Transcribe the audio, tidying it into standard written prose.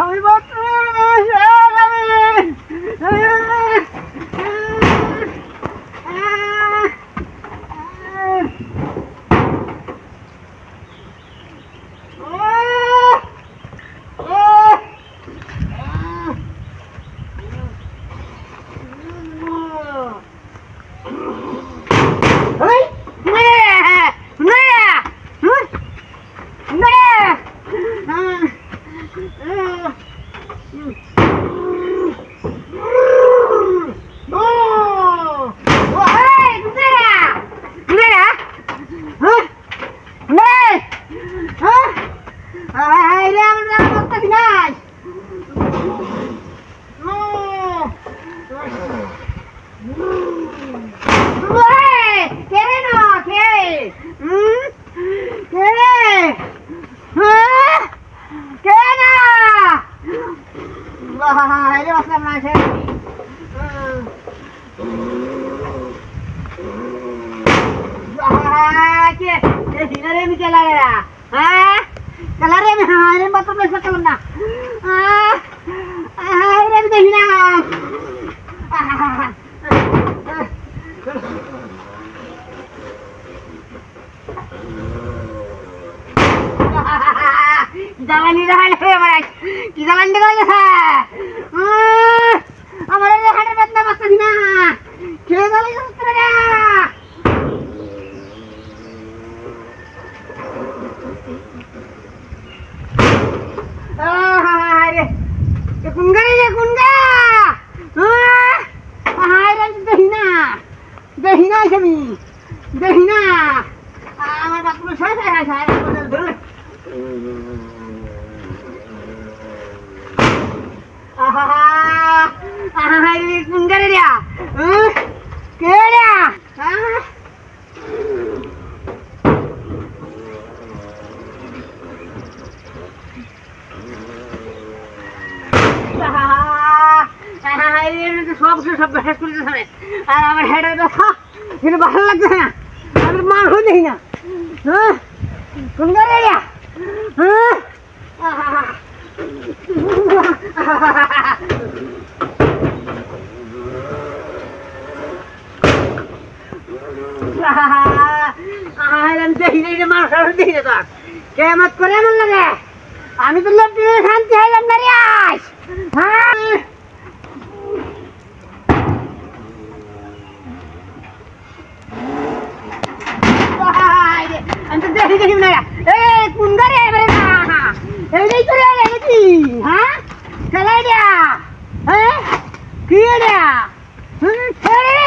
আমি জ্বালানি কি জ্বালানি গেছে আমার হাটের বেতনা বাঁচতেছি না খেয়ে জ্বালাই আমার বাথরুমে সব শেষ করে দিতে আর আমার হেডের ব্যথা কিন্তু ভালো লাগছে না আমি মার হয়ে দেখি না কোন গাড়ি আমি দেখি না মানুষ দেখি না তোর কেমত করে এমন লাগে আমি তো লোক শান্তি হইলাম না রে আস আমি তো দেখি দেখি না কোন গাড়ি এবারে এই করে নাকি হ্যাঁ চালাই দিয়া হ্যাঁ কি দিয়া ছেড়ে